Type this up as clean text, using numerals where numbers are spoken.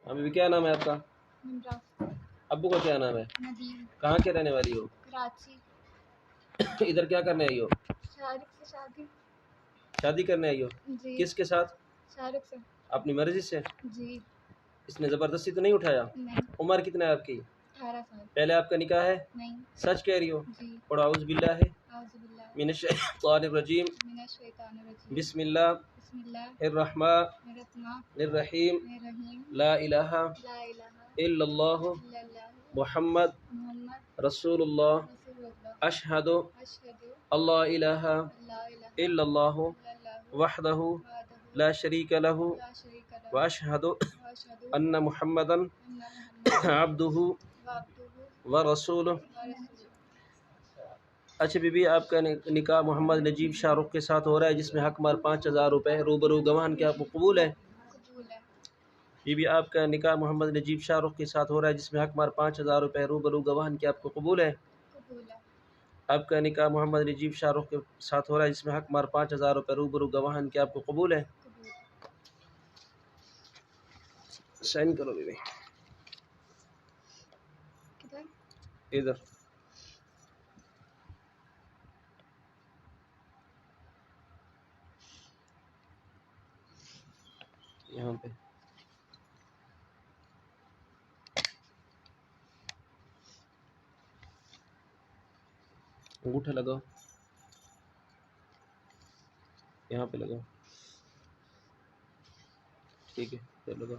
हाँ बीबी, क्या नाम है आपका? मुमरा, अब्बू का क्या नाम है? नदीम, कहाँ के रहने वाली हो? कराची। इधर क्या करने आई हो? शाहरुख से शादी। शादी करने आई हो? जी। किसके साथ? शाहरुख से। अपनी मर्जी से? जी। इसने ज़बरदस्ती तो नहीं उठाया? नहीं। उम्र कितना है आपकी? 18 साल। पहले आपका निकाह है? नहीं। सच कह रही हो? जी। और औज़ु बिल्लाहि आउज़ुबिल्लाह मिनश्शैतानिर्रजीम मिनश्शैतानिर्रजीम बिस्मिल्लाहिर्रहमानिर्रहीम रहीम ला इलाहा ला इलाहा इल्लल्लाहु इल्लल्लाह मुहम्मद मुहम्मद रसूलुल्लाह रसूलुल्लाह अशहदु अशहदु अल्ला इलाहा अल्ला इलाहा इल्लल्लाहु इल्लल्लाहु वहदहु वहदहु ला शरीका लहु ला शरीका व लहु अशहदु व अशहदु अन्न मुहम्मदन अन्ना मुहम्मदन अब्दुहु अब्दुहु व रसूलुहु। व रसूलुहु। अच्छा बीबी, आपका निकाह मोहम्मद नजीब शाहरुख के साथ हो रहा है, जिसमें हक मार 5,000 रुपये रूबरू गवाहन के आपको कबूल है? कबूल है। बीबी, आपका निकाह मोहम्मद नजीब शाहरुख के साथ हो रहा है, जिसमें हक मार 5,000 रुपये रूबरू गवाहन के आपको कबूल है? कबूल है। आपका निकाह मोहम्मद नजीब शाहरुख के साथ हो रहा है, जिसमें हक मार 5,000 रुपये रूबरू गवाहन के आपको कबूल है? कबूल। साइन करो बीबी। किधर? इधर। यहाँ पे अंगूठा लगाओ, यहाँ पे लगाओ। ठीक है, फिर लगाओ।